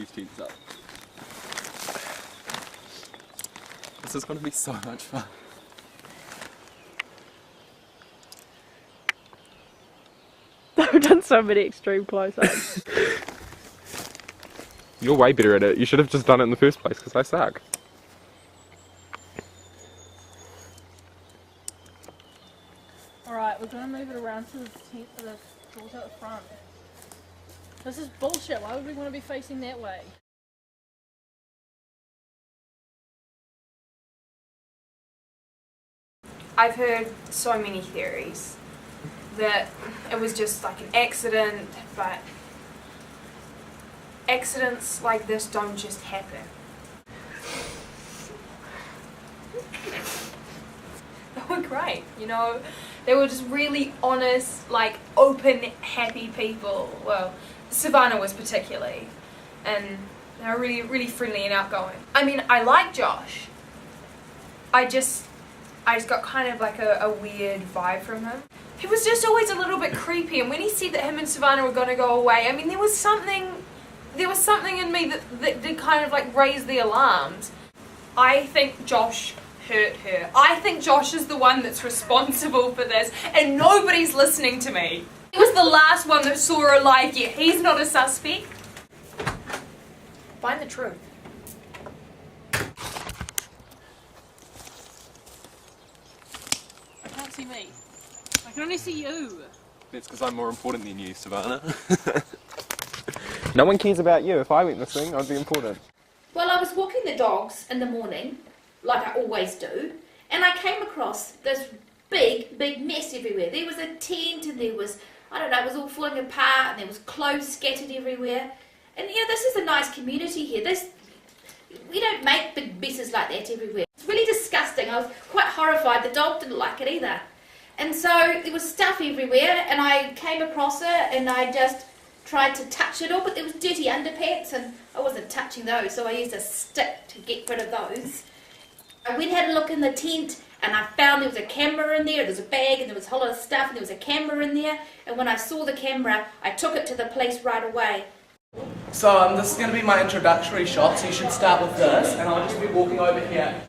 these tents up. This is going to be so much fun. I've done so many extreme close-ups. You're way better at it. You should have just done it in the first place because I suck. Alright, we're gonna move it around to the tent for the doors out the front. This is bullshit. Why would we want to be facing that way? I've heard so many theories that it was just like an accident, but accidents like this don't just happen. They were great, you know. They were just really honest, like open, happy people. Well, Savanna was particularly, and they were really, really friendly and outgoing. I mean, I like Josh. I just got kind of like a weird vibe from him. He was just always a little bit creepy, and when he said that him and Savanna were going to go away, I mean, there was something in me that did kind of like raise the alarms. I think Josh hurt her. I think Josh is the one that's responsible for this, and nobody's listening to me. He was the last one that saw her alive yet. He's not a suspect. Find the truth. I can't see me. I can only see you. That's because I'm more important than you, Savanna. No one cares about you. If I went missing, I'd be important. Well, I was walking the dogs in the morning, like I always do, and I came across this big mess everywhere. There was a tent, and there was, I don't know, it was all falling apart, and there was clothes scattered everywhere. And you know, this is a nice community here. We don't make big messes like that everywhere. It's really disgusting. I was quite horrified. The dog didn't like it either. And so there was stuff everywhere, and I came across it, and I just tried to touch it all, but there was dirty underpants, and I wasn't touching those, so I used a stick to get rid of those. I went and had a look in the tent, and I found there was a camera in there. There was a bag, and there was a whole lot of stuff, and there was a camera in there. And when I saw the camera, I took it to the police right away. So this is going to be my introductory shot, so you should start with this, and I'll just be walking over here.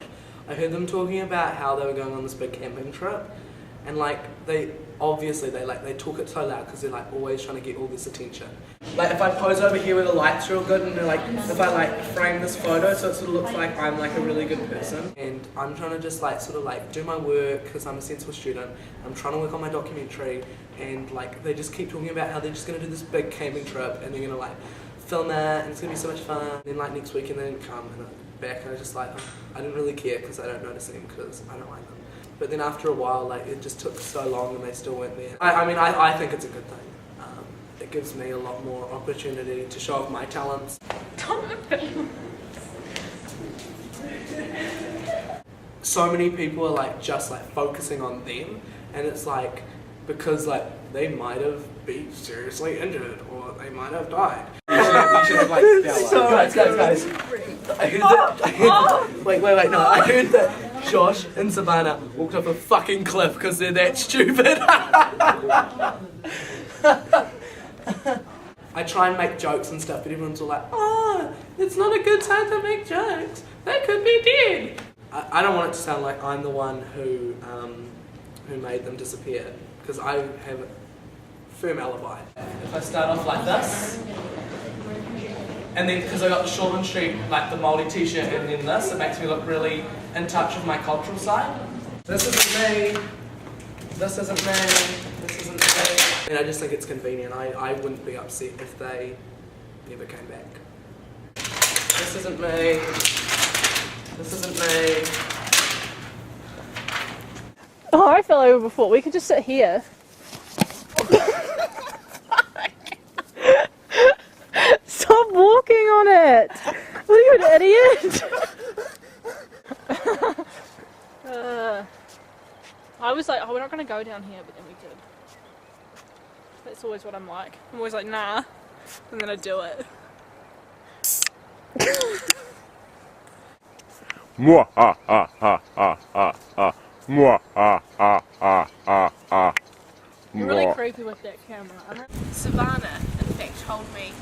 I heard them talking about how they were going on this big camping trip, and like they talk it so loud because they're like always trying to get all this attention. Like if I pose over here where the light's real good, and like if I like frame this photo so it sort of looks like I'm like a really good person, and I'm trying to just like sort of like do my work because I'm a sensible student. I'm trying to work on my documentary, and like they just keep talking about how they're just going to do this big camping trip and they're going to like film it and it's going to be so much fun. And then like next weekend they didn't come, and I'm back and I was just like, oh, I didn't really care because I don't notice them because I don't like them. But then after a while, like it just took so long and they still weren't there. I mean, I think it's a good thing. It gives me a lot more opportunity to show off my talents. So many people are like just like focusing on them, and it's like because like they might have been seriously injured or they might have died. You should have like guys. I heard that. Wait, no, I heard that Josh and Savanna walked off a fucking cliff because they're that stupid. I try and make jokes and stuff, but everyone's all like, oh, it's not a good time to make jokes. They could be dead. I don't want it to sound like I'm the one who made them disappear, because I have a firm alibi. If I start off like this, and then because I got the Shortland Street, like the Māori t-shirt, and then this, it makes me look really in touch with my cultural side. This isn't me. This isn't me. This isn't me. And I just think it's convenient. I wouldn't be upset if they never came back. This isn't me. This isn't me. Oh, I fell over before. We could just sit here. Stop walking on it! What are you, an idiot? I was like, oh, we're not going to go down here, but then we did. That's always what I'm like. I'm always like, nah, and then I do it. Mwah, ah, ah, ah, ah, ah, ah. Mwah, ah, ah, ah, ah, ah. You're really creepy with that camera. Savanna, in fact, told me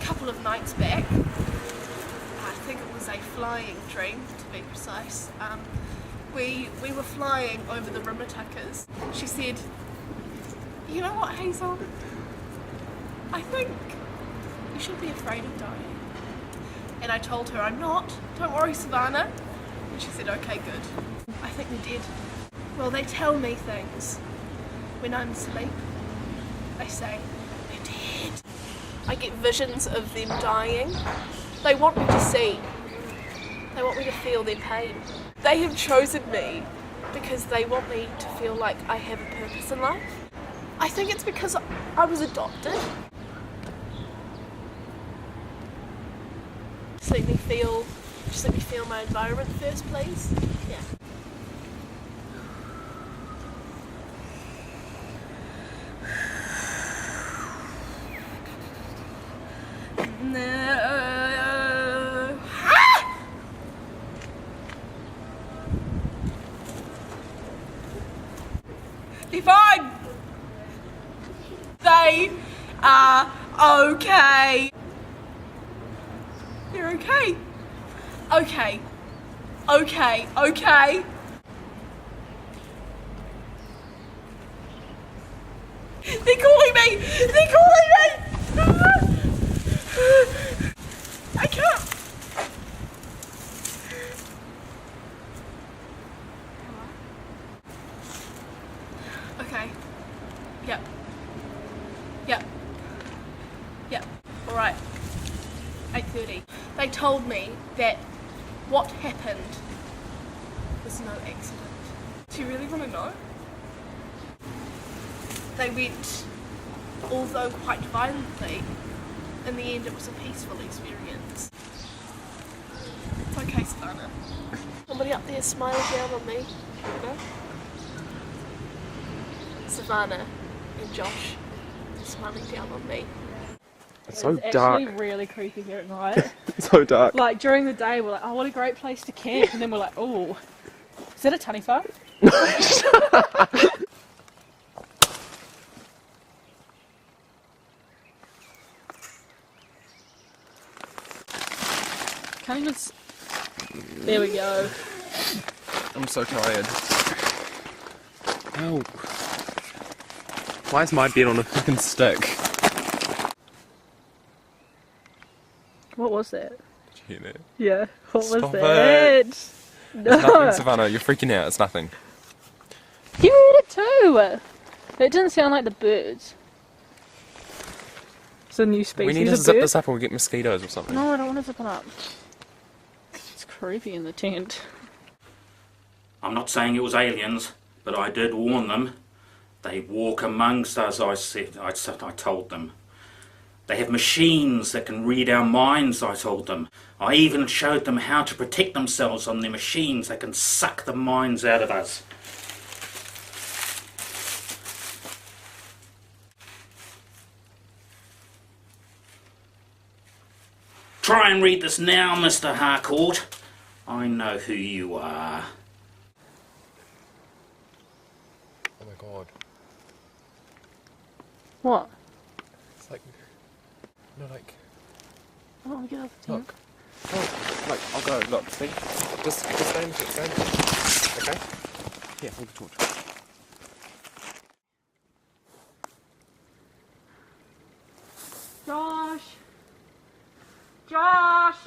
couple of nights back. I think it was a flying dream, to be precise. We were flying over the Rimatuckers. She said, "You know what, Hazel? I think you should be afraid of dying." And I told her, "I'm not. Don't worry, Savanna." And she said, "Okay, good." I think they're dead. Well, they tell me things when I'm asleep. They say, "They're dead." I get visions of them dying. They want me to see. They want me to feel their pain. They have chosen me because they want me to feel like I have a purpose in life. I think it's because I was adopted. Just let me feel my environment first, please. Yeah. No. Ah! They're fine. They are okay. They're okay. Okay. Okay. Okay. They're calling me. They're calling me. I can't. Okay. Yep. Yep. Yep. All right. 8:30. They told me that what happened was no accident. Do you really want to know? They went, although quite violently, in the end it was a peaceful experience. It's okay, Savanna. Somebody up there smiling down on me, you know? Savannah and Josh are smiling down on me. It's so It's dark. actually really creepy here at night. So dark. Like during the day we're like, oh, what a great place to camp, and then we're like, oh, is that a tunny farm? Can't even. There we go. I'm so tired. Ow. Why is my bed on a fucking stick? What was that? Did you hear that? Yeah. What Stop was that? It's No. nothing, Savannah. You're freaking out. It's nothing. You heard it too. It didn't sound like the birds. It's a new species We need to of zip bird. this up or we get mosquitoes or something. No, I don't want to zip it up. It's creepy in the tent. I'm not saying it was aliens, but I did warn them. They walk amongst us, I told them. They have machines that can read our minds, I told them. I even showed them how to protect themselves on their machines that can suck the minds out of us. Try and read this now, Mr. Harcourt. I know who you are. Oh my god. What? It's like... No, like... Oh, get off the tent. Look. Oh, like, I'll go. Look, see? Just stay in the tent. Okay? Here, hold the torch. Josh! Josh!